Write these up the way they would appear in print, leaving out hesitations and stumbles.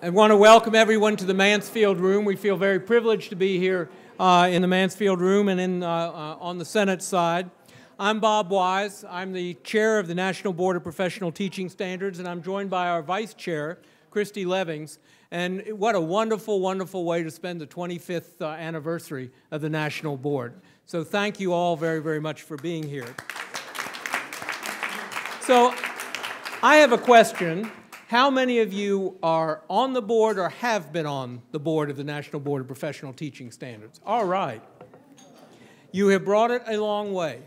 I want to welcome everyone to the Mansfield Room. We feel very privileged to be here in the Mansfield Room and on the Senate side. I'm Bob Weiss. I'm the chair of the National Board of Professional Teaching Standards, and I'm joined by our vice chair, Christy Levings. And what a wonderful, wonderful way to spend the 25th anniversary of the National Board. So thank you all very, very much for being here. So I have a question. How many of you are on the board or have been on the board of the National Board of Professional Teaching Standards? All right. You have brought it a long way.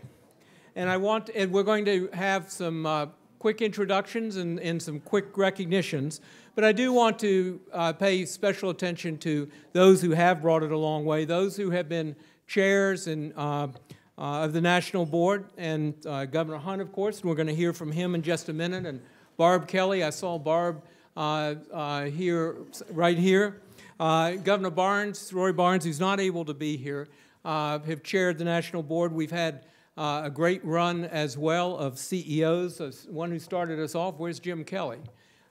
And we're going to have some quick introductions and some quick recognitions. But I do want to pay special attention to those who have brought it a long way, those who have been chairs of the National Board, and Governor Hunt, of course, and we're going to hear from him in just a minute, and Barb Kelly. I saw Barb right here. Governor Barnes, Roy Barnes, who's not able to be here, have chaired the National Board. We've had a great run as well of CEOs. One who started us off, where's Jim Kelly?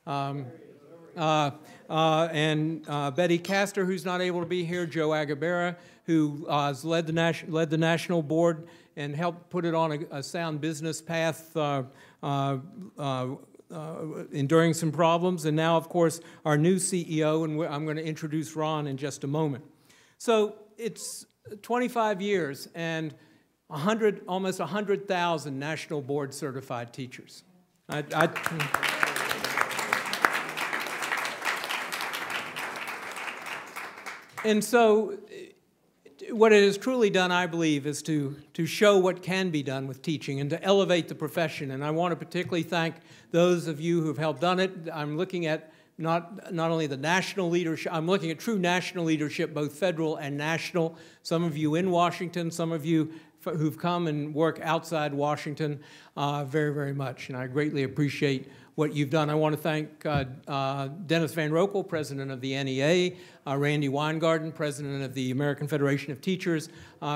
And Betty Castor, who's not able to be here, Joe Agabera, who has led the National Board and helped put it on a sound business path enduring some problems, and now, of course, our new CEO, and I'm going to introduce Ron in just a moment. So it's 25 years and almost 100,000 National Board certified teachers. And so what it has truly done, I believe, is to show what can be done with teaching and to elevate the profession. And I want to particularly thank those of you who have helped done it. I'm looking at not only the national leadership, I'm looking at true national leadership, both federal and national. Some of you in Washington, some of you who've come and work outside Washington, very, very much. And I greatly appreciate what you've done. I want to thank Dennis Van Rokel, president of the NEA, Randy Weingarten, president of the American Federation of Teachers,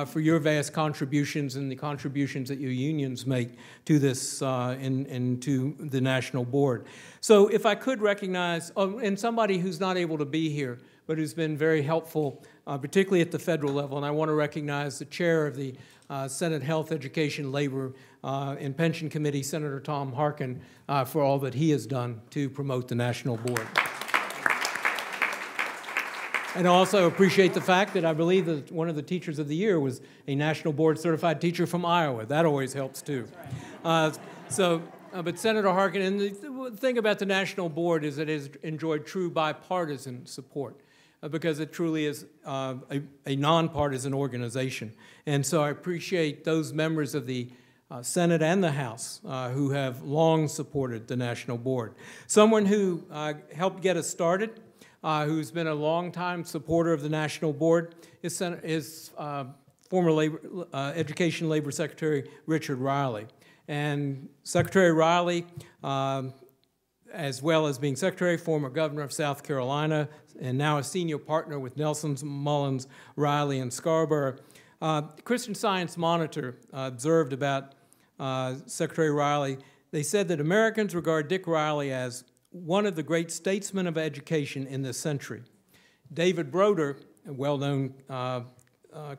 for your vast contributions and the contributions that your unions make to this and to the National Board. So if I could recognize, and somebody who's not able to be here, but who's been very helpful, particularly at the federal level, and I want to recognize the chair of the Senate Health, Education, Labor, and Pension Committee, Senator Tom Harkin, for all that he has done to promote the National Board. And I also appreciate the fact that I believe that one of the Teachers of the Year was a National Board certified teacher from Iowa. That always helps too. But Senator Harkin, and the thing about the National Board is that it has enjoyed true bipartisan support, because it truly is a nonpartisan organization. And so I appreciate those members of the Senate and the House who have long supported the National Board. Someone who helped get us started, who's been a longtime supporter of the National Board, is former Education Labor Secretary Richard Riley. And Secretary Riley, as well as being Secretary, former Governor of South Carolina, and now a senior partner with Nelson, Mullins, Riley, and Scarborough. Christian Science Monitor observed about Secretary Riley. They said that Americans regard Dick Riley as one of the great statesmen of education in this century. David Broder, a well-known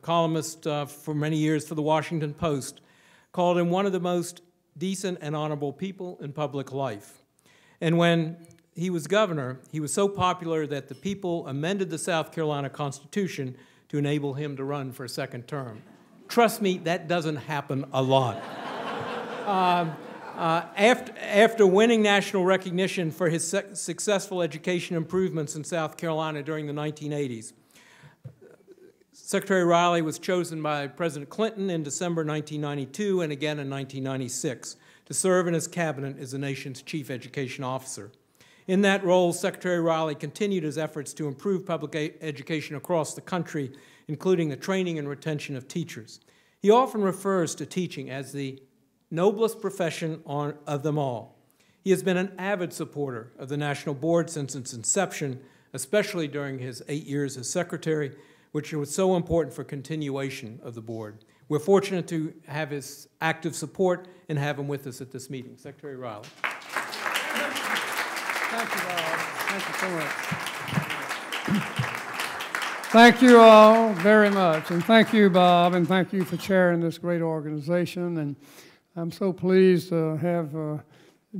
columnist for many years for the Washington Post, called him one of the most decent and honorable people in public life. And when he was governor, he was so popular that the people amended the South Carolina Constitution to enable him to run for a second term. Trust me, that doesn't happen a lot. After winning national recognition for his successful education improvements in South Carolina during the 1980s, Secretary Riley was chosen by President Clinton in December 1992 and again in 1996 to serve in his cabinet as the nation's chief education officer. In that role, Secretary Riley continued his efforts to improve public education across the country, including the training and retention of teachers. He often refers to teaching as the noblest profession of them all. He has been an avid supporter of the National Board since its inception, especially during his 8 years as secretary, which was so important for continuation of the board. We're fortunate to have his active support and have him with us at this meeting. Secretary Riley. Thank you, Bob. Thank you so much. Thank you all very much, and thank you, Bob, and thank you for chairing this great organization. And I'm so pleased to have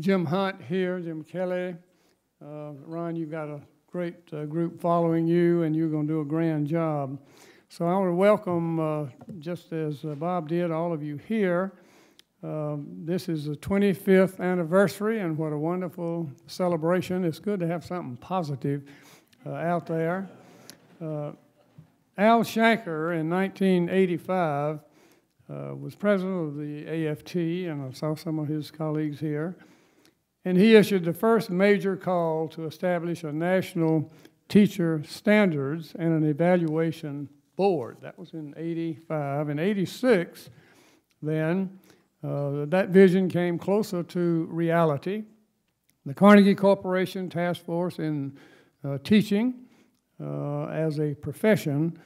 Jim Hunt here, Jim Kelly. Ron, you've got a great group following you, and you're going to do a grand job. So I want to welcome, just as Bob did, all of you here. This is the 25th anniversary, and what a wonderful celebration. It's good to have something positive out there. Al Shanker in 1985 was president of the AFT, and I saw some of his colleagues here, and he issued the first major call to establish a national teacher standards and an evaluation board. That was in 85. In 86, then, that vision came closer to reality. The Carnegie Corporation Task Force in Teaching as a profession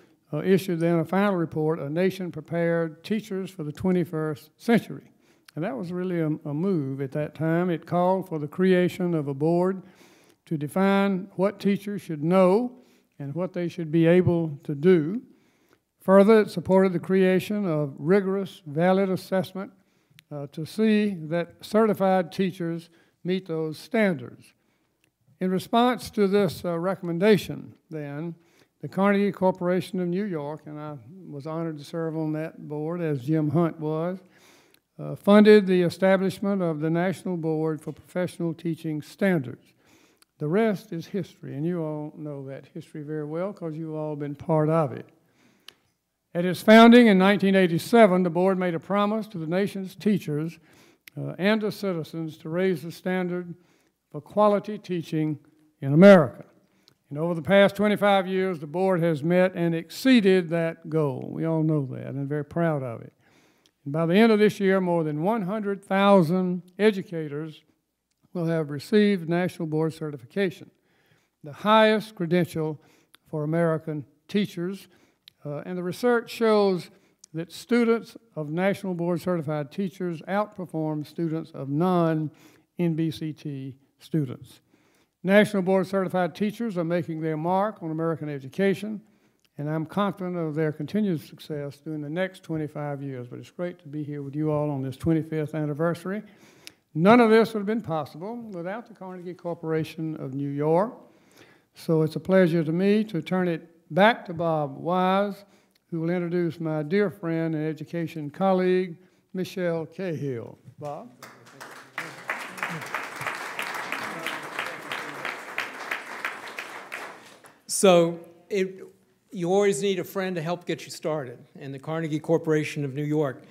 issued then a final report, A Nation Prepared Teachers for the 21st Century. And that was really a move at that time. It called for the creation of a board to define what teachers should know and what they should be able to do. Further, it supported the creation of rigorous, valid assessment to see that certified teachers meet those standards. In response to this recommendation, then, the Carnegie Corporation of New York, and I was honored to serve on that board as Jim Hunt was, funded the establishment of the National Board for Professional Teaching Standards. The rest is history, and you all know that history very well because you've all been part of it. At its founding in 1987, the board made a promise to the nation's teachers and to citizens to raise the standard for quality teaching in America. And over the past 25 years, the board has met and exceeded that goal. We all know that and are very proud of it. And by the end of this year, more than 100,000 educators will have received National Board certification, the highest credential for American teachers. And the research shows that students of National Board certified teachers outperform students of non-NBCT students. National Board certified teachers are making their mark on American education, and I'm confident of their continued success during the next 25 years. But it's great to be here with you all on this 25th anniversary. None of this would have been possible without the Carnegie Corporation of New York. So it's a pleasure to me to turn it back to Bob Weiss, who will introduce my dear friend and education colleague, Michelle Cahill. Bob? So you always need a friend to help get you started, and the Carnegie Corporation of New York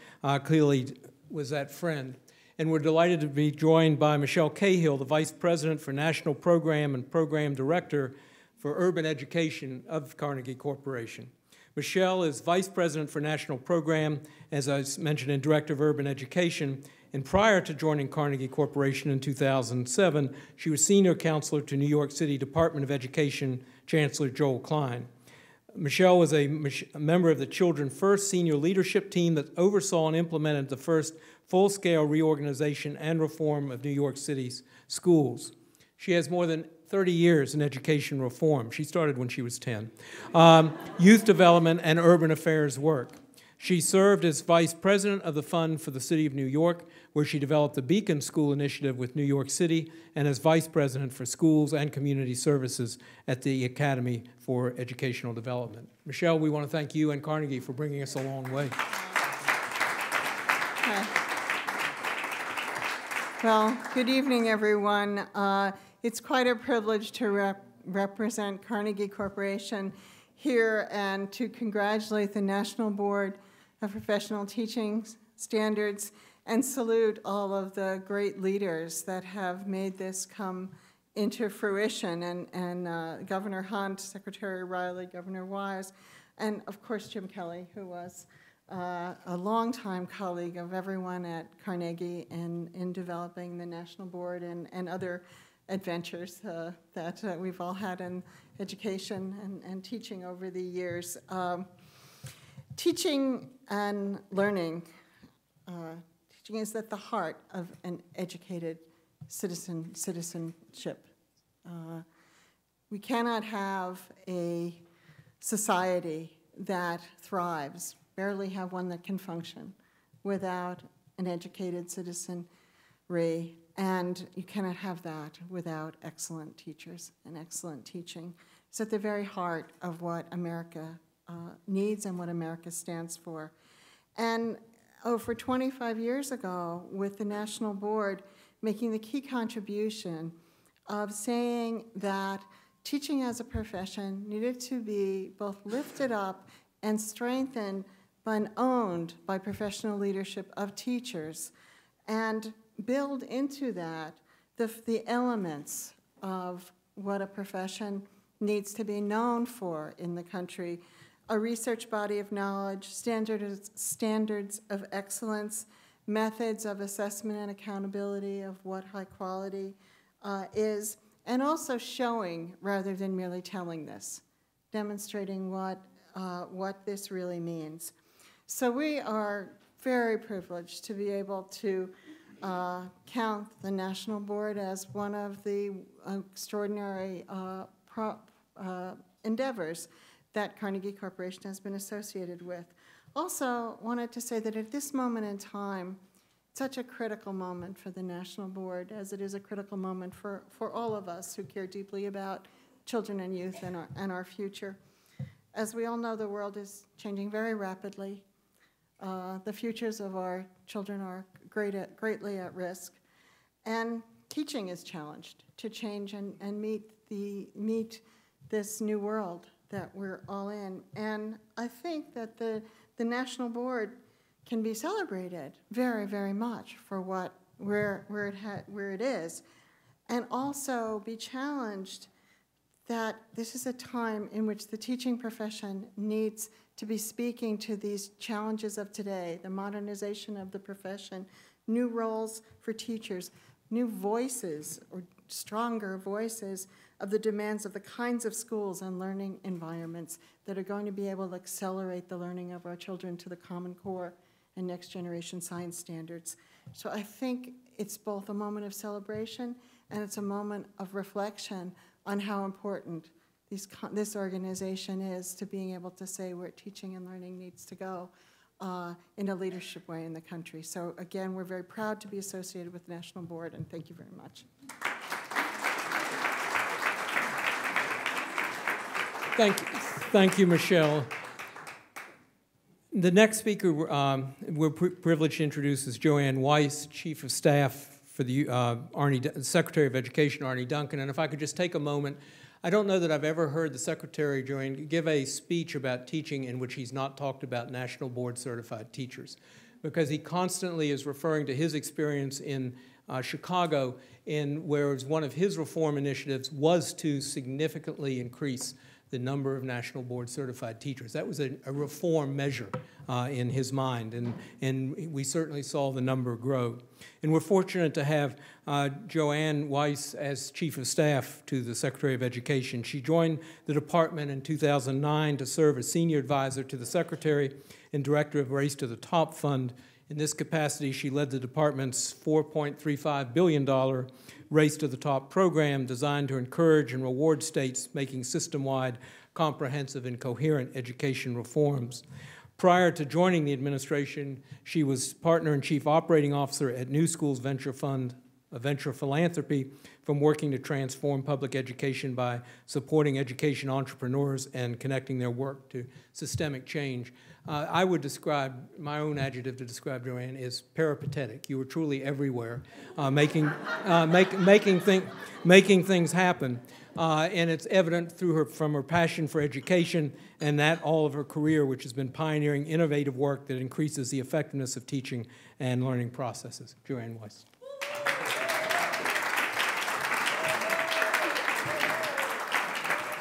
clearly was that friend. And we're delighted to be joined by Michelle Cahill, the Vice President for National Program and Program Director for Urban Education of Carnegie Corporation. Michelle is Vice President for National Program, as I mentioned, and Director of Urban Education. And prior to joining Carnegie Corporation in 2007, she was Senior Counselor to New York City Department of Education Chancellor Joel Klein. Michelle was a member of the Children First senior leadership team that oversaw and implemented the first full-scale reorganization and reform of New York City's schools. She has more than 30 years in education reform. She started when she was 10. Youth development and urban affairs work. She served as Vice President of the Fund for the City of New York, where she developed the Beacon School Initiative with New York City, and as Vice President for Schools and Community Services at the Academy for Educational Development. Michelle, we want to thank you and Carnegie for bringing us a long way. Well, good evening, everyone. It's quite a privilege to represent Carnegie Corporation here and to congratulate the National Board of Professional Teaching Standards and salute all of the great leaders that have made this come into fruition, and Governor Hunt, Secretary Riley, Governor Weiss, and of course Jim Kelly, who was a longtime colleague of everyone at Carnegie in developing the National Board and other adventures that we've all had in education and teaching over the years. Teaching and learning. Teaching is at the heart of an educated citizenship. We cannot have a society that thrives, barely have one that can function, without an educated citizenry, and you cannot have that without excellent teachers and excellent teaching. It's at the very heart of what America needs and what America stands for. And over 25 years ago, with the National Board making the key contribution of saying that teaching as a profession needed to be both lifted up and strengthened and owned by professional leadership of teachers, and build into that the elements of what a profession needs to be known for in the country: a research body of knowledge, standards of excellence, methods of assessment and accountability of what high quality is, and also showing rather than merely telling this, demonstrating what this really means. So we are very privileged to be able to count the National Board as one of the extraordinary endeavors that Carnegie Corporation has been associated with. Also wanted to say that at this moment in time, such a critical moment for the National Board, as it is a critical moment for all of us who care deeply about children and youth and our future. As we all know, the world is changing very rapidly. The futures of our children are greatly at risk, and teaching is challenged to change and meet this new world that we're all in. And I think that the National Board can be celebrated very, very much for where it is, and also be challenged that this is a time in which the teaching profession needs to be speaking to these challenges of today, the modernization of the profession, new roles for teachers, new voices or stronger voices of the demands of the kinds of schools and learning environments that are going to be able to accelerate the learning of our children to the Common Core and next generation science standards. So I think it's both a moment of celebration and it's a moment of reflection on how important this organization is to being able to say where teaching and learning needs to go in a leadership way in the country. So again, we're very proud to be associated with the National Board, and thank you very much. Thank you, Michelle. The next speaker we're privileged to introduce is Joanne Weiss, Chief of Staff for the Secretary of Education, Arne Duncan. And if I could just take a moment, I don't know that I've ever heard the Secretary, Joanne, give a speech about teaching in which he's not talked about National Board Certified Teachers, because he constantly is referring to his experience in Chicago, whereas one of his reform initiatives was to significantly increase the number of National Board Certified Teachers. That was a reform measure in his mind, and we certainly saw the number grow. And we're fortunate to have Joanne Weiss as Chief of Staff to the Secretary of Education. She joined the department in 2009 to serve as Senior Advisor to the Secretary and Director of Race to the Top Fund. In this capacity, she led the department's $4.35 billion Race to the Top program designed to encourage and reward states making system-wide, comprehensive, and coherent education reforms. Prior to joining the administration, she was Partner and Chief Operating Officer at New Schools Venture Fund, a venture philanthropy from working to transform public education by supporting education entrepreneurs and connecting their work to systemic change. I would describe, my own adjective to describe Joanne is peripatetic. You were truly everywhere, making things happen. And it's evident from her passion for education and that all of her career, which has been pioneering innovative work that increases the effectiveness of teaching and learning processes. Joanne Weiss.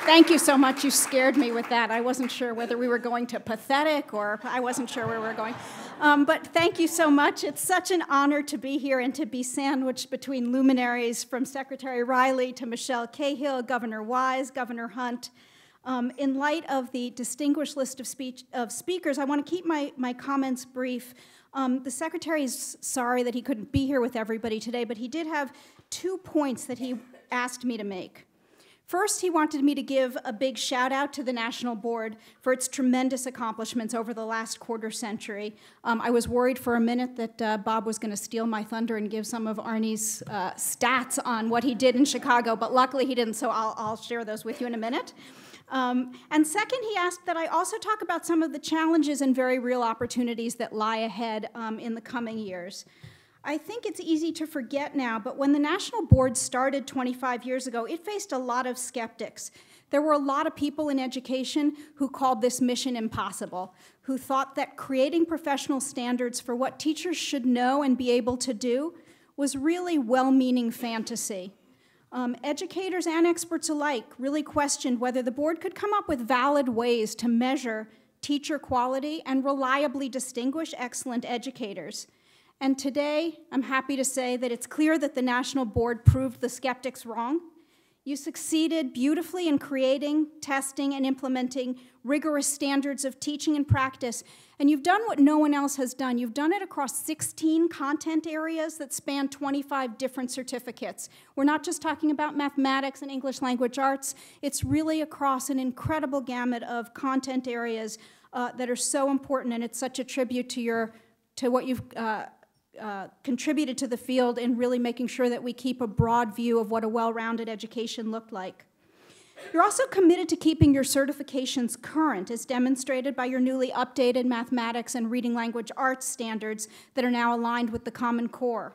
Thank you so much. You scared me with that. I wasn't sure whether we were going to pathetic or I wasn't sure where we were going. But thank you so much. It's such an honor to be here and to be sandwiched between luminaries from Secretary Riley to Michelle Cahill, Governor Wise, Governor Hunt. In light of the distinguished list of speakers, I want to keep my comments brief. The Secretary is sorry that he couldn't be here with everybody today, but he did have 2 points that he asked me to make. First, he wanted me to give a big shout out to the National Board for its tremendous accomplishments over the last quarter century. I was worried for a minute that Bob was going to steal my thunder and give some of Arne's stats on what he did in Chicago, but luckily he didn't, so I'll share those with you in a minute. And second, he asked that I also talk about some of the challenges and very real opportunities that lie ahead in the coming years. I think it's easy to forget now, but when the National Board started 25 years ago, it faced a lot of skeptics. There were a lot of people in education who called this mission impossible, who thought that creating professional standards for what teachers should know and be able to do was really well-meaning fantasy. Educators and experts alike really questioned whether the board could come up with valid ways to measure teacher quality and reliably distinguish excellent educators. And today, I'm happy to say that it's clear that the National Board proved the skeptics wrong. You succeeded beautifully in creating, testing, and implementing rigorous standards of teaching and practice, and you've done what no one else has done. You've done it across 16 content areas that span 25 different certificates. We're not just talking about mathematics and English language arts. It's really across an incredible gamut of content areas that are so important, and it's such a tribute to what you've contributed to the field in really making sure that we keep a broad view of what a well-rounded education looked like. You're also committed to keeping your certifications current, as demonstrated by your newly updated mathematics and reading language arts standards that are now aligned with the Common Core.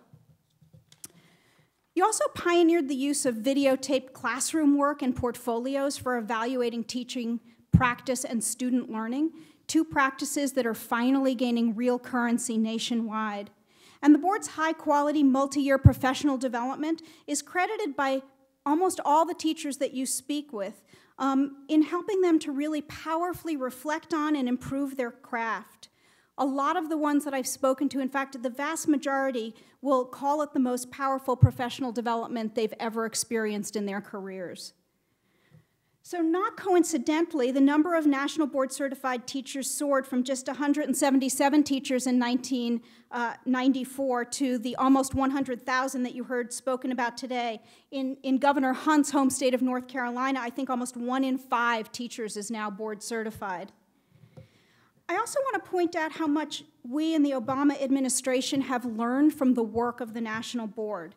You also pioneered the use of videotaped classroom work and portfolios for evaluating teaching practice and student learning, two practices that are finally gaining real currency nationwide. And the board's high-quality, multi-year professional development is credited by almost all the teachers that you speak with in helping them to really powerfully reflect on and improve their craft. A lot of the ones that I've spoken to, in fact, the vast majority, will call it the most powerful professional development they've ever experienced in their careers. So not coincidentally, the number of National Board certified teachers soared from just 177 teachers in 1994 to the almost 100,000 that you heard spoken about today. In Governor Hunt's home state of North Carolina, I think almost 1 in 5 teachers is now board certified. I also want to point out how much we in the Obama administration have learned from the work of the National Board.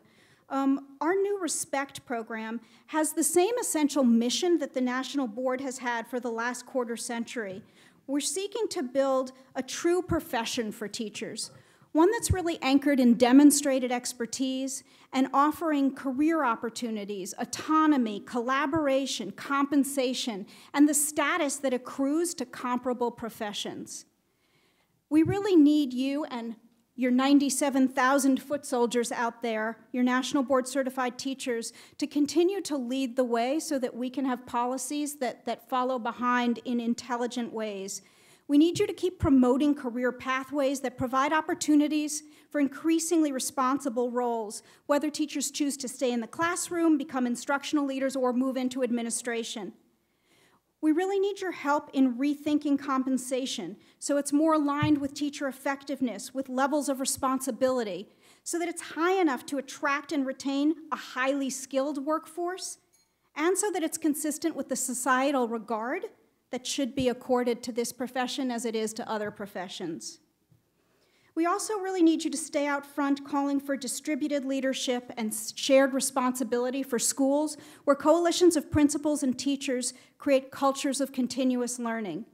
Our new RESPECT program has the same essential mission that the National Board has had for the last quarter century. We're seeking to build a true profession for teachers, one that's really anchored in demonstrated expertise and offering career opportunities, autonomy, collaboration, compensation, and the status that accrues to comparable professions. We really need you and your 97,000 foot soldiers out there, your National Board certified teachers, to continue to lead the way so that we can have policies that follow behind in intelligent ways. We need you to keep promoting career pathways that provide opportunities for increasingly responsible roles, whether teachers choose to stay in the classroom, become instructional leaders, or move into administration. We really need your help in rethinking compensation so it's more aligned with teacher effectiveness, with levels of responsibility, so that it's high enough to attract and retain a highly skilled workforce, and so that it's consistent with the societal regard that should be accorded to this profession as it is to other professions. We also really need you to stay out front calling for distributed leadership and shared responsibility for schools where coalitions of principals and teachers create cultures of continuous learning.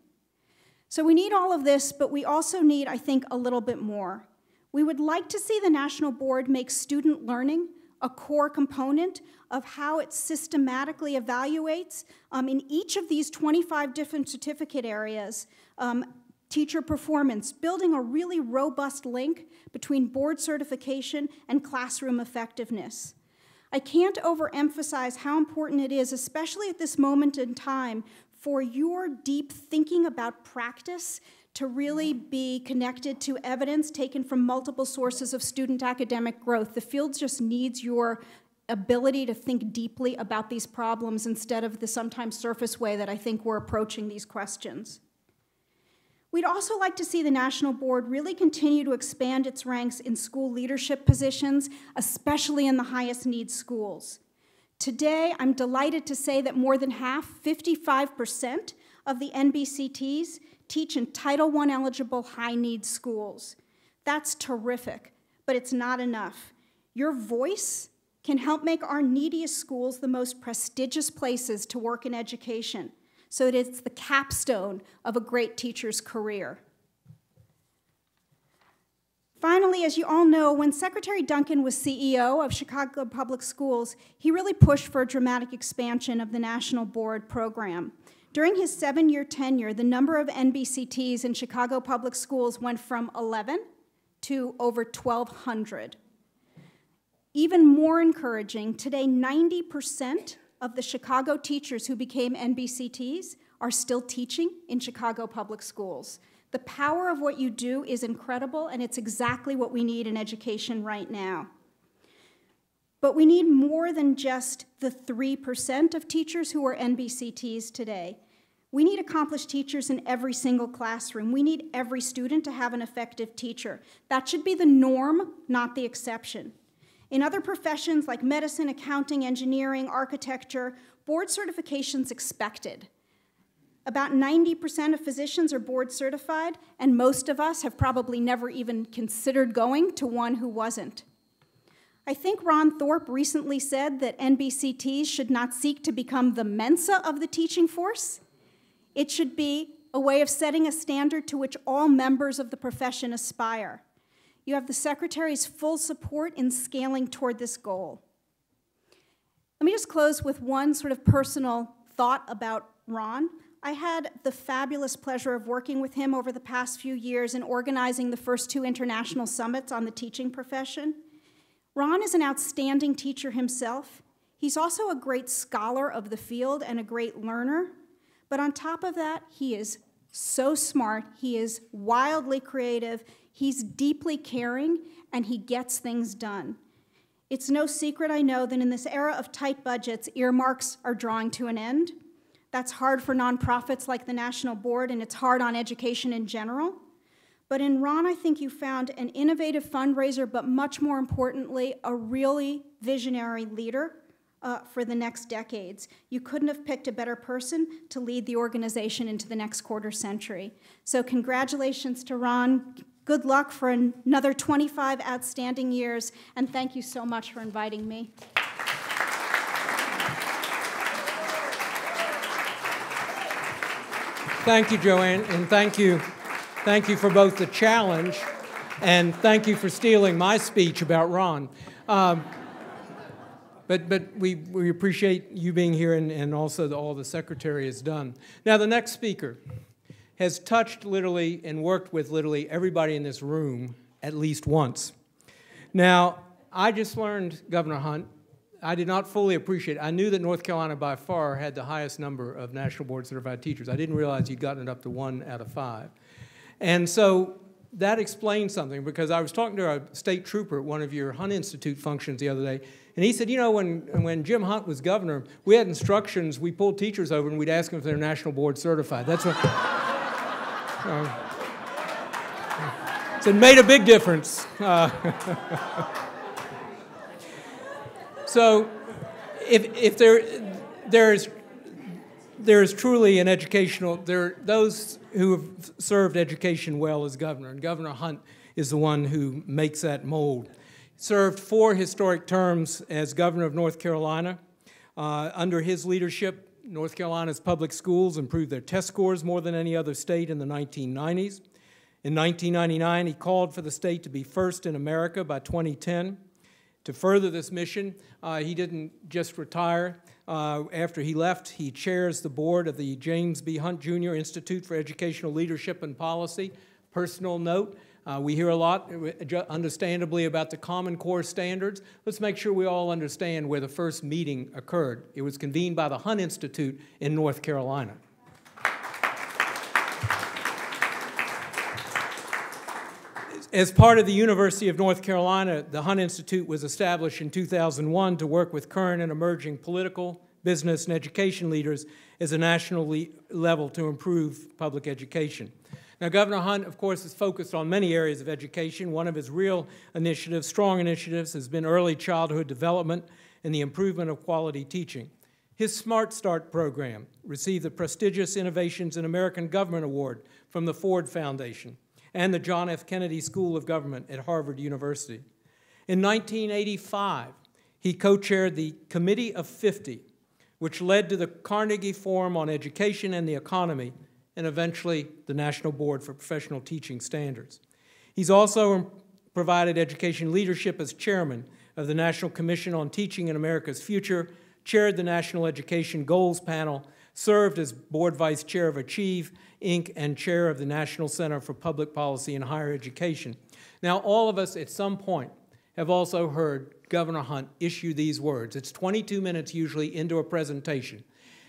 So we need all of this, but we also need, I think, a little bit more. We would like to see the National Board make student learning a core component of how it systematically evaluates in each of these 25 different certificate areas teacher performance, building a really robust link between board certification and classroom effectiveness. I can't overemphasize how important it is, especially at this moment in time, for your deep thinking about practice to really be connected to evidence taken from multiple sources of student academic growth. The field just needs your ability to think deeply about these problems instead of the sometimes surface way that I think we're approaching these questions. We'd also like to see the National Board really continue to expand its ranks in school leadership positions, especially in the highest need schools. Today, I'm delighted to say that more than half, 55% of the NBCTs teach in Title I eligible high-need schools. That's terrific, but it's not enough. Your voice can help make our neediest schools the most prestigious places to work in education, so that it's the capstone of a great teacher's career. Finally, as you all know, when Secretary Duncan was CEO of Chicago Public Schools, he really pushed for a dramatic expansion of the National Board program. During his 7-year tenure, the number of NBCTs in Chicago Public Schools went from 11 to over 1,200. Even more encouraging, today 90% of the Chicago teachers who became NBCTs are still teaching in Chicago Public Schools. The power of what you do is incredible, and it's exactly what we need in education right now. But we need more than just the 3% of teachers who are NBCTs today. We need accomplished teachers in every single classroom. We need every student to have an effective teacher. That should be the norm, not the exception. In other professions like medicine, accounting, engineering, architecture, board certification's expected. About 90% of physicians are board certified, and most of us have probably never even considered going to one who wasn't. I think Ron Thorpe recently said that NBCTs should not seek to become the Mensa of the teaching force. It should be a way of setting a standard to which all members of the profession aspire. You have the Secretary's full support in scaling toward this goal. Let me just close with one sort of personal thought about Ron. I had the fabulous pleasure of working with him over the past few years in organizing the first 2 international summits on the teaching profession. Ron is an outstanding teacher himself. He's also a great scholar of the field and a great learner. But on top of that, he is so smart, he is wildly creative, he's deeply caring, and he gets things done. It's no secret, I know, that in this era of tight budgets, earmarks are drawing to an end. That's hard for nonprofits like the National Board, and it's hard on education in general. But in Ron, I think you found an innovative fundraiser, but much more importantly, a really visionary leader for the next decades. You couldn't have picked a better person to lead the organization into the next quarter century. So congratulations to Ron. Good luck for another 25 outstanding years, and thank you so much for inviting me. Thank you, Joanne, and thank you for both the challenge and thank you for stealing my speech about Ron. But we appreciate you being here and also all the Secretary has done. Now, the next speaker has touched literally and worked with literally everybody in this room at least once. Now, I just learned, Governor Hunt, I did not fully appreciate it. I knew that North Carolina by far had the highest number of National Board Certified teachers. I didn't realize you'd gotten it up to 1 out of 5. And so that explains something, because I was talking to a state trooper at one of your Hunt Institute functions the other day, and he said, you know, when Jim Hunt was governor, we had instructions, we pulled teachers over and we'd ask them if they're National Board Certified. That's what, so it made a big difference. So if there is truly an educational, those who have served education well as governor, and Governor Hunt is the one who makes that mold. Served 4 historic terms as governor of North Carolina. Under his leadership, North Carolina's public schools improved their test scores more than any other state in the 1990s. In 1999, he called for the state to be first in America by 2010. To further this mission, he didn't just retire. After he left, he chairs the board of the James B. Hunt Jr. Institute for Educational Leadership and Policy. Personal note, we hear a lot, understandably, about the Common Core standards. Let's make sure we all understand where the first meeting occurred. It was convened by the Hunt Institute in North Carolina. As part of the University of North Carolina, the Hunt Institute was established in 2001 to work with current and emerging political, business, and education leaders as a national level to improve public education. Now, Governor Hunt, of course, is focused on many areas of education. One of his real initiatives, strong initiatives, has been early childhood development and the improvement of quality teaching. His Smart Start program received the prestigious Innovations in American Government Award from the Ford Foundation and the John F. Kennedy School of Government at Harvard University. In 1985, he co-chaired the Committee of 50, which led to the Carnegie Forum on Education and the Economy, and eventually the National Board for Professional Teaching Standards. He's also provided education leadership as chairman of the National Commission on Teaching in America's Future, chaired the National Education Goals Panel, served as board vice chair of Achieve, Inc., and chair of the National Center for Public Policy in Higher Education. Now, all of us at some point have also heard Governor Hunt issue these words. It's 22 minutes usually into a presentation,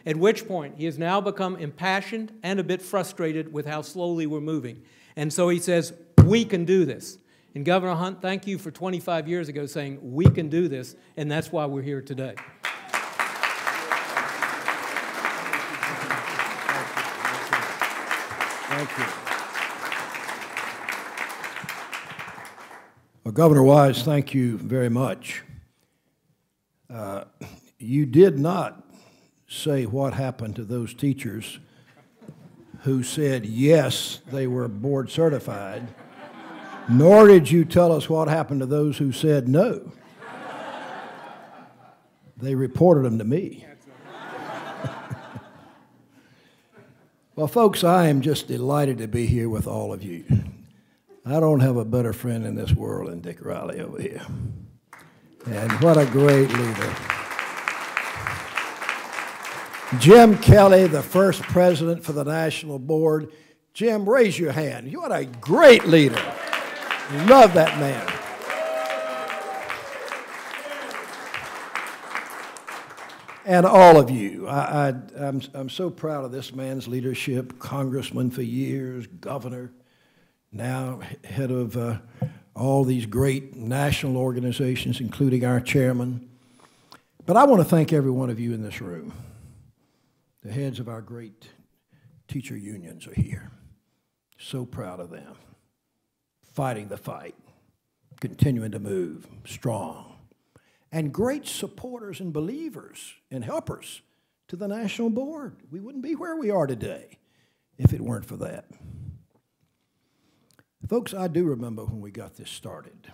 at which point he has now become impassioned and a bit frustrated with how slowly we're moving. And so he says, we can do this. And Governor Hunt, thank you for 25 years ago saying, we can do this, and that's why we're here today. Thank you. Well, Governor Weiss, thank you very much. You did not say what happened to those teachers who said yes, they were board certified, nor did you tell us what happened to those who said no. They reported them to me. Well, folks, I am just delighted to be here with all of you. I don't have a better friend in this world than Dick Riley over here. And what a great leader. Jim Kelly, the first president for the National Board. Jim, raise your hand. What a great leader. Love that man. And all of you, I'm so proud of this man's leadership, congressman for years, governor, now head of all these great national organizations, including our chairman. But I want to thank every one of you in this room. The heads of our great teacher unions are here. So proud of them. Fighting the fight, continuing to move strong. And great supporters and believers and helpers to the National Board. We wouldn't be where we are today if it weren't for that. Folks, I do remember when we got this started.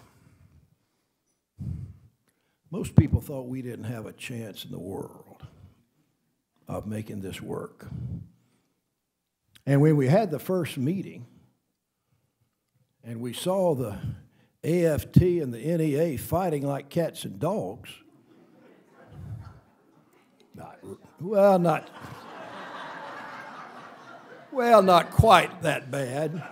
Most people thought we didn't have a chance in the world of making this work. And when we had the first meeting and we saw the AFT and the NEA fighting like cats and dogs. Not quite that bad.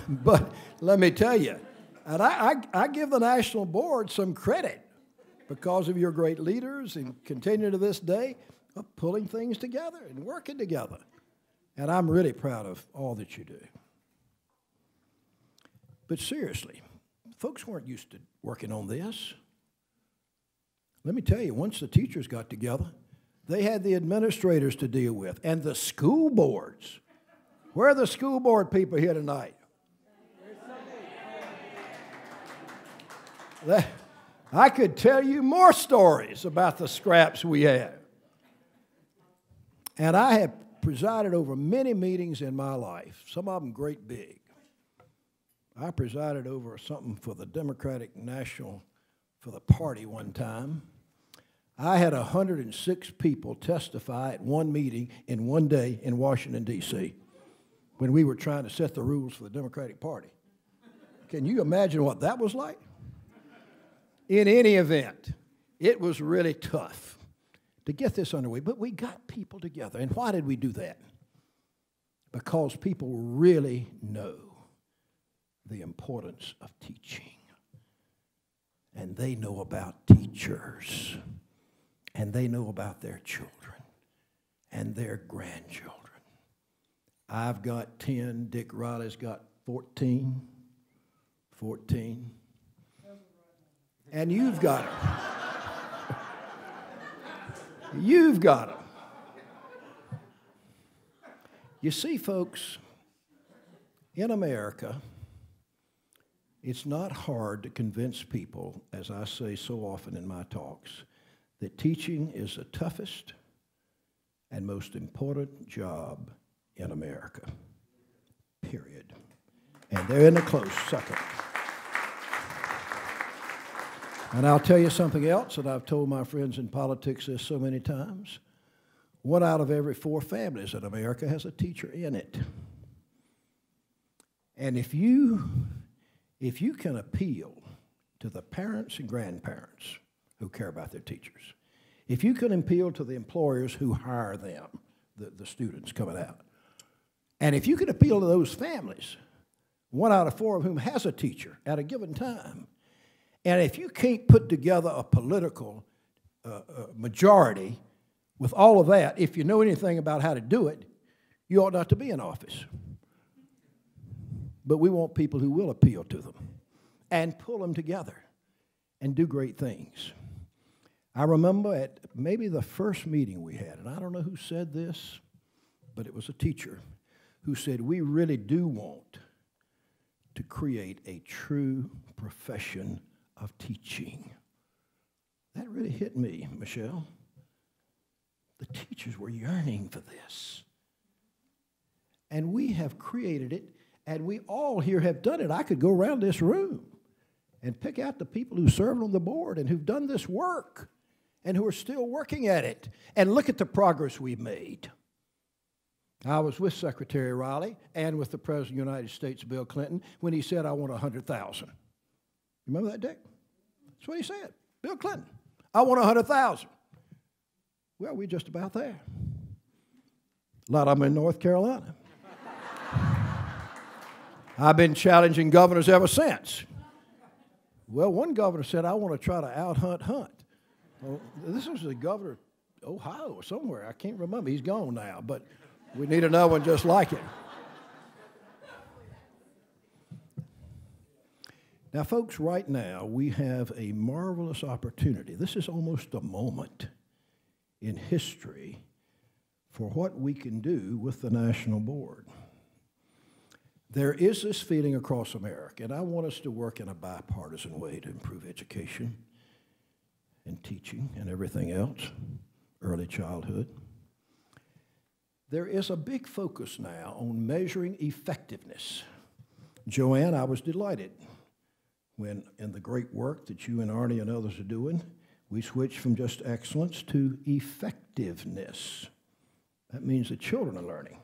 But let me tell you, and I give the National Board some credit because of your great leaders and continue to this day of pulling things together and working together. And I'm really proud of all that you do. But seriously, folks weren't used to working on this. Let me tell you, once the teachers got together, they had the administrators to deal with and the school boards. Where are the school board people here tonight? I could tell you more stories about the scraps we had. And I have presided over many meetings in my life, some of them great big. I presided over something for the Democratic National, for the party one time. I had 106 people testify at one meeting in one day in Washington, D.C. when we were trying to set the rules for the Democratic Party. Can you imagine what that was like? In any event, it was really tough to get this underway, but we got people together. And why did we do that? Because people really know the importance of teaching. And they know about teachers. And they know about their children and their grandchildren. I've got 10. Dick Riley's got 14. 14. And you've got them. You've got them. You see, folks, in America, It's not hard to convince people, as I say so often in my talks, that teaching is the toughest and most important job in America, period. And they're in a close second. And I'll tell you something else that I've told my friends in politics this so many times. 1 out of every 4 families in America has a teacher in it. And if you can appeal to the parents and grandparents who care about their teachers, if you can appeal to the employers who hire them, the students coming out, and if you can appeal to those families, 1 out of 4 of whom has a teacher at a given time, and if you can't put together a political majority with all of that, if you know anything about how to do it, you ought not to be in office. But we want people who will appeal to them and pull them together and do great things. I remember at maybe the first meeting we had, and I don't know who said this, but it was a teacher who said, we really do want to create a true profession of teaching. That really hit me, Michelle. The teachers were yearning for this. And we have created it, and we all here have done it. I could go around this room and pick out the people who served on the board and who've done this work and who are still working at it. And look at the progress we've made. I was with Secretary Riley and with the President of the United States, Bill Clinton, when he said, I want 100,000. You remember that, Dick? That's what he said. Bill Clinton, I want 100,000. Well, we're just about there. A lot of them in North Carolina. I've been challenging governors ever since. Well, one governor said, I want to try to out-hunt Hunt. Well, this was the governor of Ohio or somewhere. I can't remember. He's gone now, but we need another one just like him. Now, folks, right now, we have a marvelous opportunity. This is almost a moment in history for what we can do with the National Board. There is this feeling across America, and I want us to work in a bipartisan way to improve education and teaching and everything else, early childhood. There is a big focus now on measuring effectiveness. Joanne, I was delighted when, in the great work that you and Arne and others are doing, we switched from just excellence to effectiveness. That means the children are learning.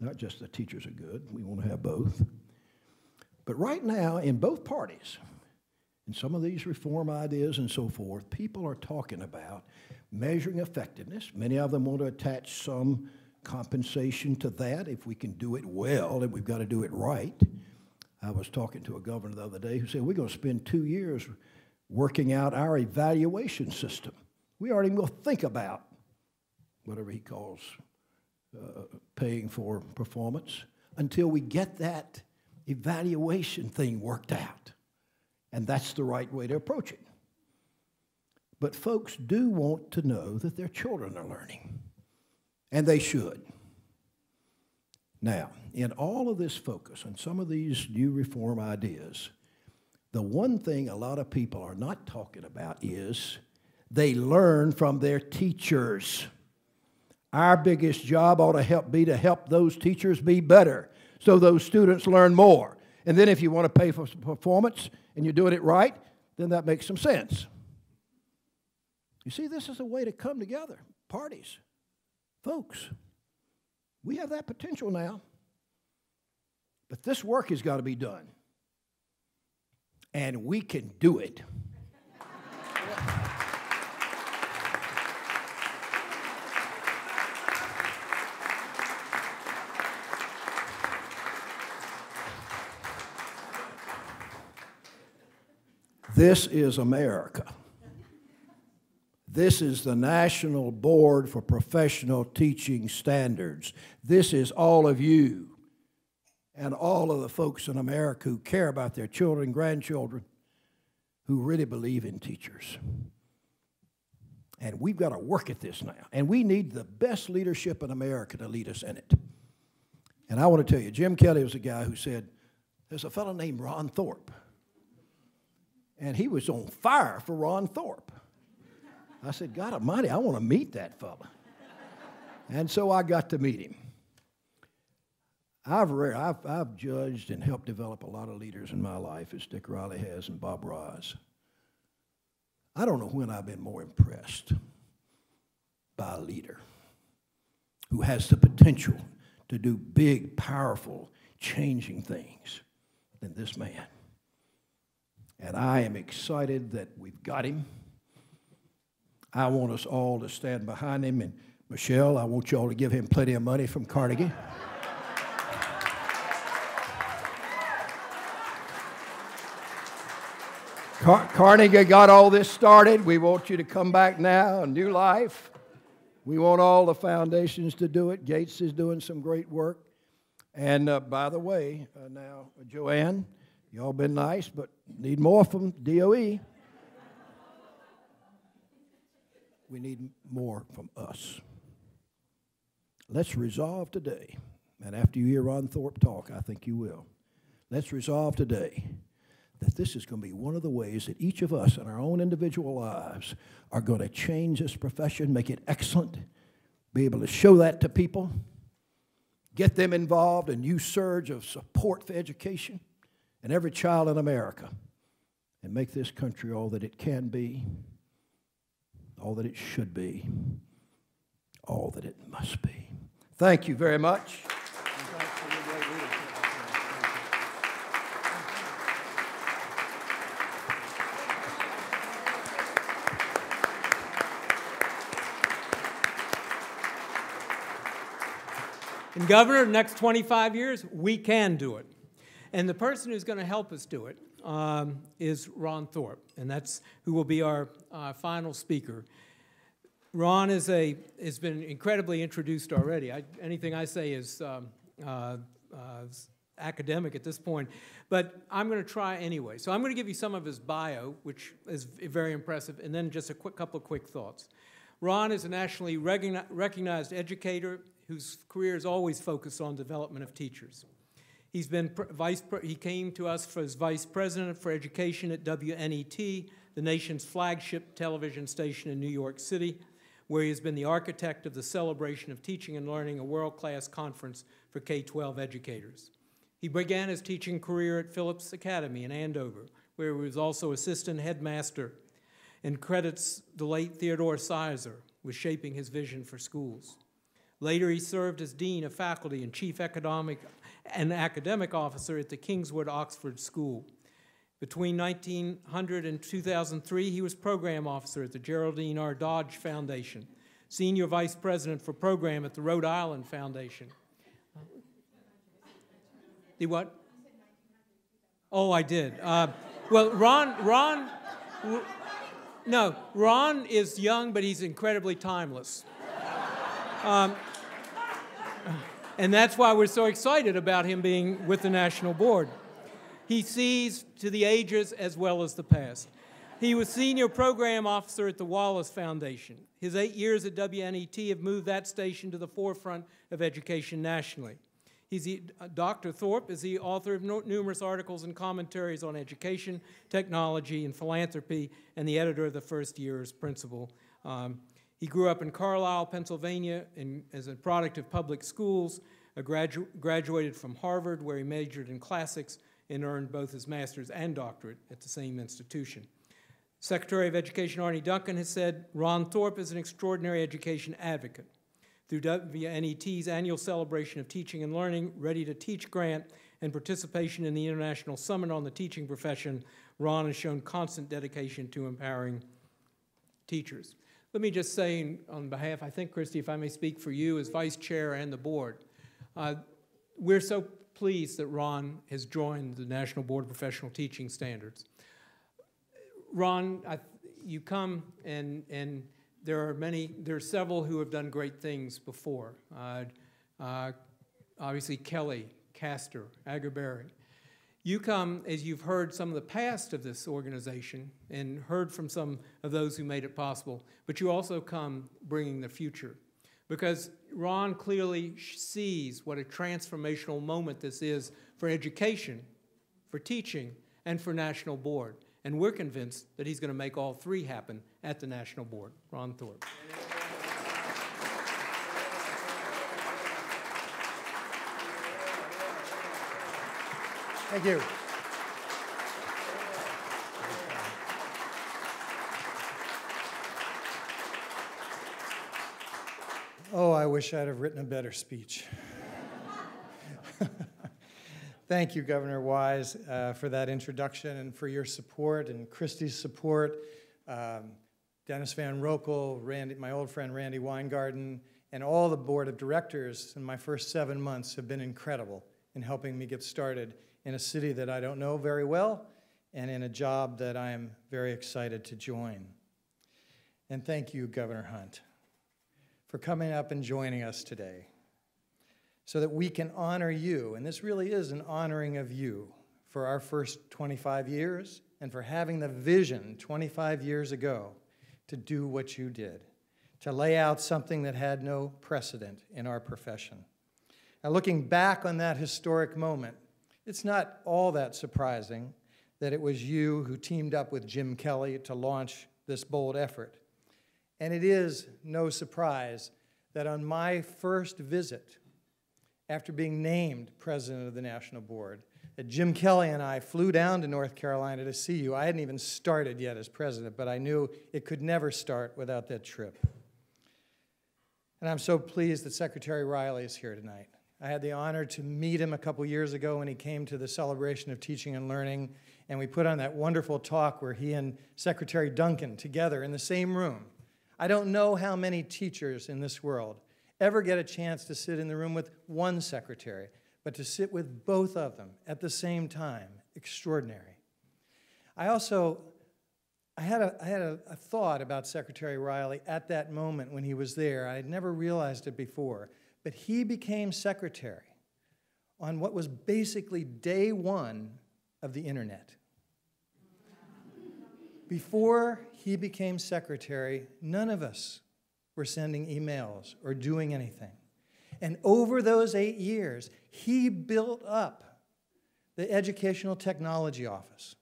Not just the teachers are good. We want to have both. But right now, in both parties, in some of these reform ideas and so forth, people are talking about measuring effectiveness. Many of them want to attach some compensation to that if we can do it well, and we've got to do it right. I was talking to a governor the other day who said, we're going to spend 2 years working out our evaluation system. We aren't even going to think about whatever he calls paying for performance until we get that evaluation thing worked out. And that's the right way to approach it. But folks do want to know that their children are learning, and they should. Now, in all of this focus on some of these new reform ideas, the one thing a lot of people are not talking about is they learn from their teachers. Our biggest job ought to be to help those teachers be better so those students learn more. And then if you want to pay for performance and you're doing it right, then that makes some sense. You see, this is a way to come together. Parties. Folks, we have that potential now. But this work has got to be done. And we can do it. This is America. This is the National Board for Professional Teaching Standards. This is all of you and all of the folks in America who care about their children, grandchildren, who really believe in teachers. And we've got to work at this now. And we need the best leadership in America to lead us in it. And I want to tell you, Jim Kelly was a guy who said, there's a fellow named Ron Thorpe. And he was on fire for Ron Thorpe. I said, God almighty, I want to meet that fella. And so I got to meet him. I've judged and helped develop a lot of leaders in my life, as Dick Riley has and Bob Ross. I don't know when I've been more impressed by a leader who has the potential to do big, powerful, changing things than this man. And I am excited that we've got him. I want us all to stand behind him. And Michelle, I want you all to give him plenty of money from Carnegie. Carnegie got all this started. We want you to come back now, a new life. We want all the foundations to do it. Gates is doing some great work. And by the way, now, Joanne, y'all been nice, but need more from DOE. We need more from us. Let's resolve today, and after you hear Ron Thorpe talk, I think you will. Let's resolve today that this is going to be one of the ways that each of us in our own individual lives are going to change this profession, make it excellent, be able to show that to people, get them involved, a new surge of support for education and every child in America, and make this country all that it can be, all that it should be, all that it must be. Thank you very much. And Governor, the next 25 years, we can do it. And the person who's going to help us do it is Ron Thorpe, and that's who will be our final speaker. Ron has been incredibly introduced already. Anything I say is academic at this point, but I'm going to try anyway. So I'm going to give you some of his bio, which is very impressive, and then just a couple of quick thoughts. Ron is a nationally recognized educator whose career is always focused on development of teachers. He's been he came to us as vice president for education at WNET, the nation's flagship television station in New York City, where he has been the architect of the celebration of teaching and learning, a world-class conference for K-12 educators. He began his teaching career at Phillips Academy in Andover, where he was also assistant headmaster, and credits the late Theodore Sizer with shaping his vision for schools. Later, he served as dean of faculty and chief academic officer at the Kingswood Oxford School. Between 1900 and 2003, he was program officer at the Geraldine R. Dodge Foundation, senior vice president for program at the Rhode Island Foundation. The what? Oh, I did. Well, Ron is young, but he's incredibly timeless. And that's why we're so excited about him being with the National Board. He sees to the ages as well as the past. He was senior program officer at the Wallace Foundation. His 8 years at WNET have moved that station to the forefront of education nationally. Dr. Thorpe is the author of numerous articles and commentaries on education, technology, and philanthropy, and the editor of the First Year's Principle. He grew up in Carlisle, Pennsylvania, as a product of public schools, graduated from Harvard, where he majored in classics and earned both his master's and doctorate at the same institution. Secretary of Education Arne Duncan has said, Ron Thorpe is an extraordinary education advocate. Through WNET's annual celebration of teaching and learning, Ready to Teach grant, and participation in the International Summit on the Teaching Profession, Ron has shown constant dedication to empowering teachers. Let me just say on behalf, I think, Christy, if I may speak for you as vice chair and the board, we're so pleased that Ron has joined the National Board of Professional Teaching Standards. Ron, you come and there are several who have done great things before. Obviously Kelly, Castor, Aggerberry. You come as you've heard some of the past of this organization and heard from some of those who made it possible, but you also come bringing the future. Because Ron clearly sees what a transformational moment this is for education for teaching, and for National Board. And we're convinced that he's going to make all three happen at the National Board. Ron Thorpe. Thank you. Oh, I wish I'd have written a better speech. Thank you, Governor Weiss, for that introduction and for your support and Christy's support. Dennis Van Rokel, my old friend Randy Weingarten, and all the board of directors in my first 7 months have been incredible in helping me get started in a city that I don't know very well and in a job that I am very excited to join. And thank you, Governor Hunt, for coming up and joining us today so that we can honor you, and this really is an honoring of you for our first 25 years and for having the vision 25 years ago to do what you did, to lay out something that had no precedent in our profession. Now, looking back on that historic moment, it's not all that surprising that it was you who teamed up with Jim Kelly to launch this bold effort. And it is no surprise that on my first visit, after being named president of the National Board, that Jim Kelly and I flew down to North Carolina to see you. I hadn't even started yet as president, but I knew it could never start without that trip. And I'm so pleased that Secretary Riley is here tonight. I had the honor to meet him a couple years ago when he came to the celebration of teaching and learning, and we put on that wonderful talk where he and Secretary Duncan together in the same room. I don't know how many teachers in this world ever get a chance to sit in the room with one secretary, but to sit with both of them at the same time, extraordinary. I had a thought about Secretary Riley at that moment when he was there. I had never realized it before, but he became secretary on what was basically day one of the internet. Before he became secretary, none of us were sending emails or doing anything. And over those 8 years, he built up the Educational Technology Office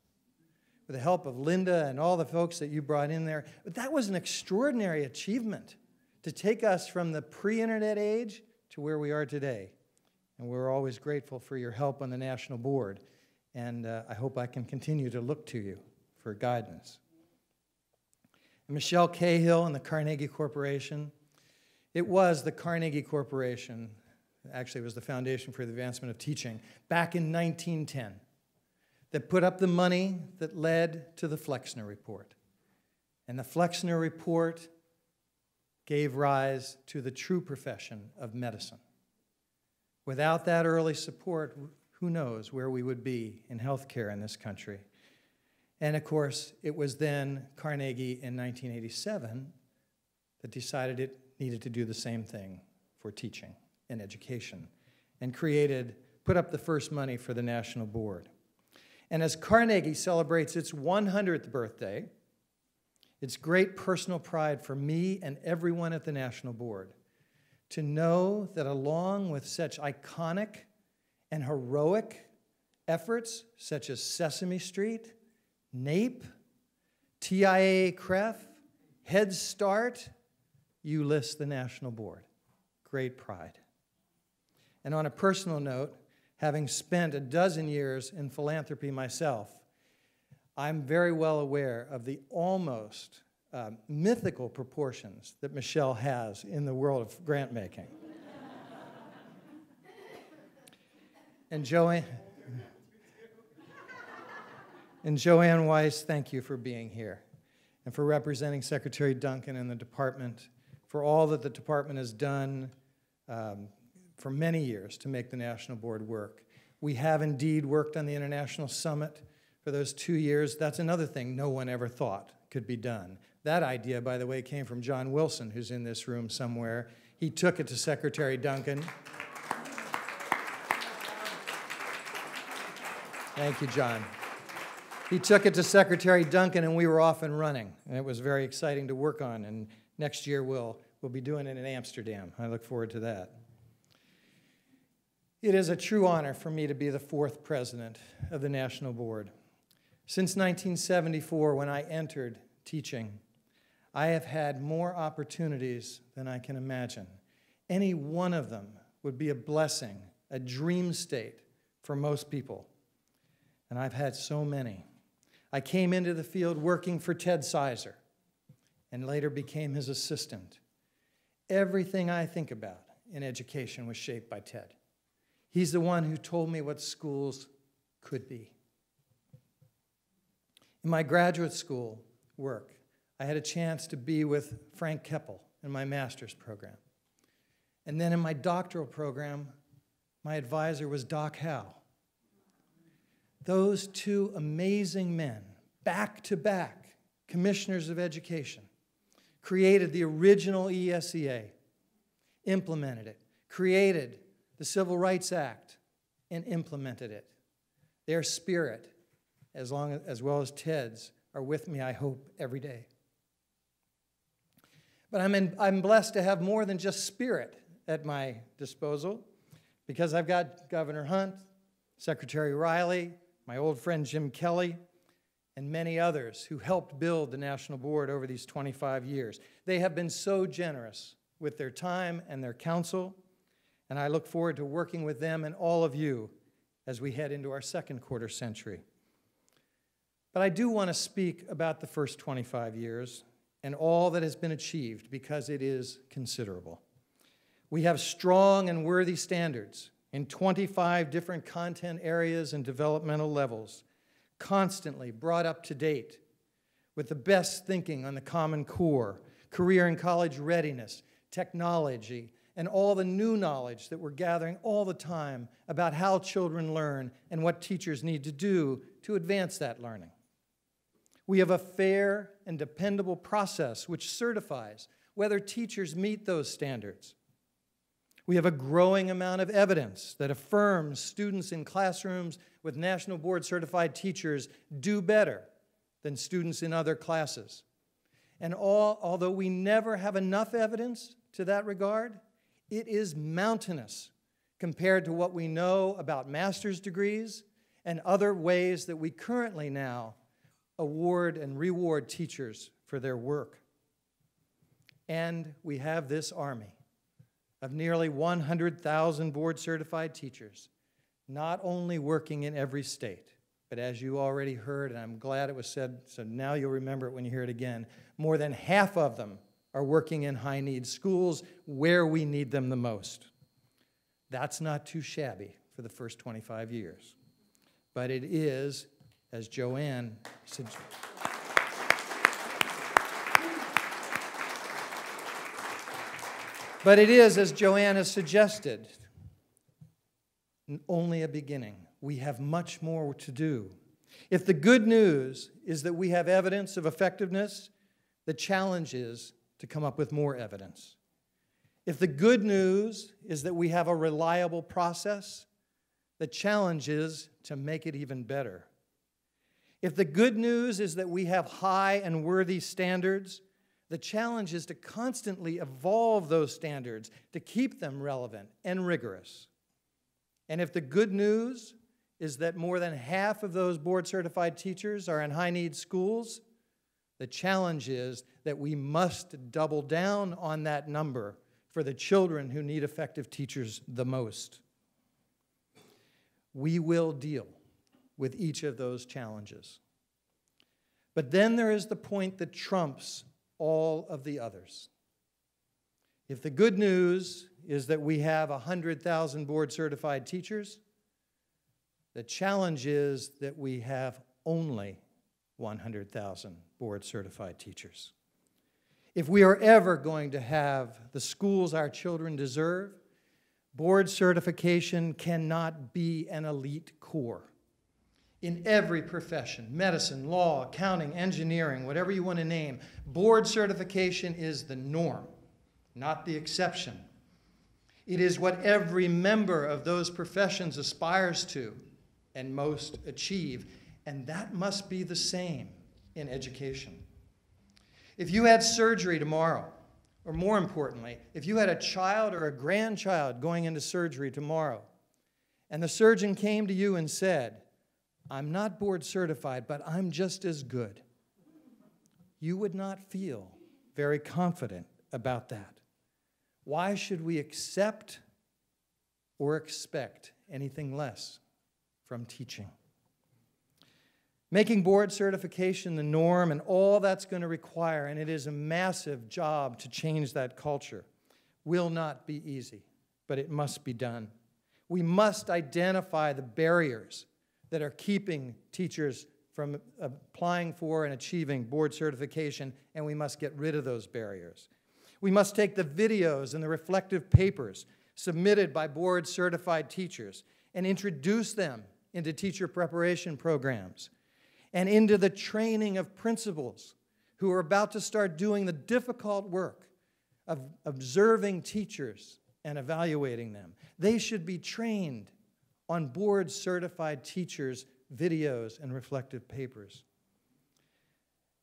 with the help of Linda and all the folks that you brought in there. But that was an extraordinary achievement to take us from the pre-internet age to where we are today. And we're always grateful for your help on the National Board. And I hope I can continue to look to you for guidance. And Michelle Cahill and the Carnegie Corporation. It was the Carnegie Corporation, actually it was the Foundation for the Advancement of Teaching, back in 1910, that put up the money that led to the Flexner Report. And the Flexner Report gave rise to the true profession of medicine. Without that early support, who knows where we would be in healthcare in this country. And of course, it was then Carnegie in 1987 that decided it needed to do the same thing for teaching and education and put up the first money for the National Board. And as Carnegie celebrates its 100th birthday, it's great personal pride for me and everyone at the National Board to know that along with such iconic and heroic efforts such as Sesame Street, NAEP, TIAA-CREF, Head Start, you list the National Board. Great pride. And on a personal note, having spent a dozen years in philanthropy myself, I'm very well aware of the almost mythical proportions that Michelle has in the world of grant making. And Joanne Weiss, thank you for being here and for representing Secretary Duncan and the department, for all that the department has done for many years to make the National Board work. We have indeed worked on the International Summit for those 2 years. That's another thing no one ever thought could be done. That idea, by the way, came from John Wilson, who's in this room somewhere. He took it to Secretary Duncan. Thank you, John. He took it to Secretary Duncan, and we were off and running. And it was very exciting to work on. And next year, we'll be doing it in Amsterdam. I look forward to that. It is a true honor for me to be the 4th president of the National Board. Since 1974, when I entered teaching, I have had more opportunities than I can imagine. Any one of them would be a blessing, a dream state for most people. And I've had so many. I came into the field working for Ted Sizer and later became his assistant. Everything I think about in education was shaped by Ted. He's the one who told me what schools could be. In my graduate school work, I had a chance to be with Frank Keppel in my master's program. And then in my doctoral program, my advisor was Doc Howe. Those 2 amazing men, back-to-back commissioners of education, created the original ESEA, implemented it, created the Civil Rights Act, and implemented it. Their spirit, as well as Ted's, are with me, I hope, every day. But I'm blessed to have more than just spirit at my disposal, because I've got Governor Hunt, Secretary Riley, my old friend Jim Kelly, and many others who helped build the National Board over these 25 years. They have been so generous with their time and their counsel, and I look forward to working with them and all of you as we head into our 2nd quarter century. But I do want to speak about the first 25 years and all that has been achieved, because it is considerable. We have strong and worthy standards in 25 different content areas and developmental levels, constantly brought up to date with the best thinking on the Common Core, career and college readiness, technology, and all the new knowledge that we're gathering all the time about how children learn and what teachers need to do to advance that learning. We have a fair and dependable process which certifies whether teachers meet those standards. We have a growing amount of evidence that affirms students in classrooms with National Board certified teachers do better than students in other classes. And although we never have enough evidence to that regard, it is mountainous compared to what we know about master's degrees and other ways that we currently now award and reward teachers for their work. And we have this army of nearly 100,000 board-certified teachers, not only working in every state, but as you already heard, and I'm glad it was said, so now you'll remember it when you hear it again, more than half of them are working in high-need schools where we need them the most. That's not too shabby for the first 25 years. But it is, as Joanne said, but it is, as Joanne has suggested, only a beginning. We have much more to do. If the good news is that we have evidence of effectiveness, the challenge is to come up with more evidence. If the good news is that we have a reliable process, the challenge is to make it even better. If the good news is that we have high and worthy standards, the challenge is to constantly evolve those standards to keep them relevant and rigorous. And if the good news is that more than half of those board-certified teachers are in high-need schools, the challenge is that we must double down on that number for the children who need effective teachers the most. We will deal with each of those challenges. But then there is the point that trumps all of the others. If the good news is that we have 100,000 board-certified teachers, the challenge is that we have only 100,000 board-certified teachers. If we are ever going to have the schools our children deserve, board certification cannot be an elite core. In every profession, medicine, law, accounting, engineering, whatever you want to name, board certification is the norm, not the exception. It is what every member of those professions aspires to and most achieve, and that must be the same in education. If you had surgery tomorrow, or more importantly, if you had a child or a grandchild going into surgery tomorrow, and the surgeon came to you and said, "I'm not board certified, but I'm just as good," you would not feel very confident about that. Why should we accept or expect anything less from teaching? Making board certification the norm and all that's going to require, and it is a massive job to change that culture, will not be easy, but it must be done. We must identify the barriers that are keeping teachers from applying for and achieving board certification, and we must get rid of those barriers. We must take the videos and the reflective papers submitted by board-certified teachers and introduce them into teacher preparation programs and into the training of principals who are about to start doing the difficult work of observing teachers and evaluating them. They should be trained on board-certified teachers' videos and reflective papers.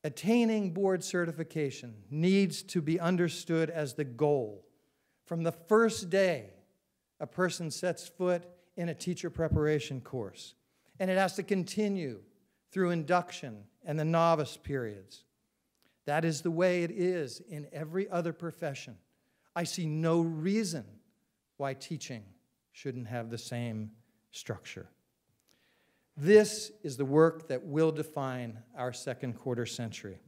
Attaining board certification needs to be understood as the goal. From the first day a person sets foot in a teacher preparation course, and it has to continue through induction and the novice periods. That is the way it is in every other profession. I see no reason why teaching shouldn't have the same structure. This is the work that will define our second quarter century.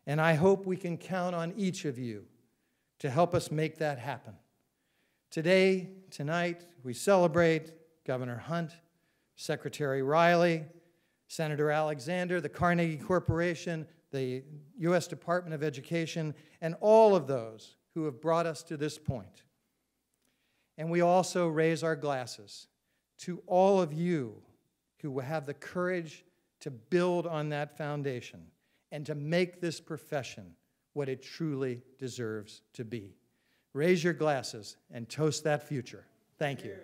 And I hope we can count on each of you to help us make that happen. Today, tonight, we celebrate Governor Hunt, Secretary Riley, Senator Alexander, the Carnegie Corporation, the U.S. Department of Education, and all of those who have brought us to this point. And we also raise our glasses to all of you who will have the courage to build on that foundation and to make this profession what it truly deserves to be. Raise your glasses and toast that future. Thank you.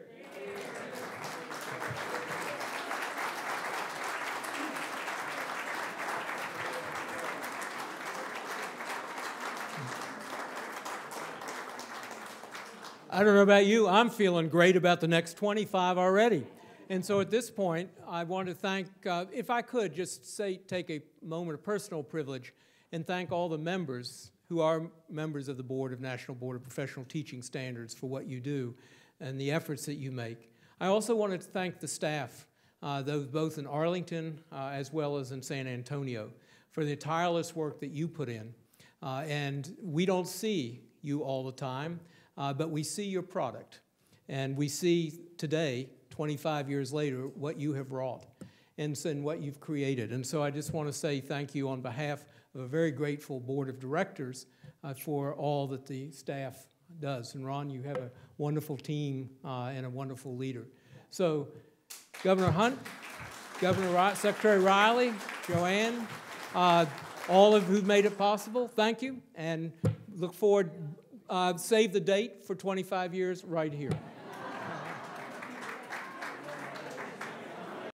I don't know about you, I'm feeling great about the next 25 already. And so at this point, I want to thank, if I could just take a moment of personal privilege and thank all the members who are members of the Board of National Board of Professional Teaching Standards for what you do and the efforts that you make. I also wanted to thank the staff, those both in Arlington as well as in San Antonio, for the tireless work that you put in. And we don't see you all the time, but we see your product. And we see today, 25 years later, what you have wrought and what you've created. And so I just want to say thank you on behalf of a very grateful board of directors for all that the staff does. And Ron, you have a wonderful team and a wonderful leader. So Governor Hunt, Secretary Riley, Joanne, all of who've made it possible, thank you. And look forward, save the date for 25 years right here.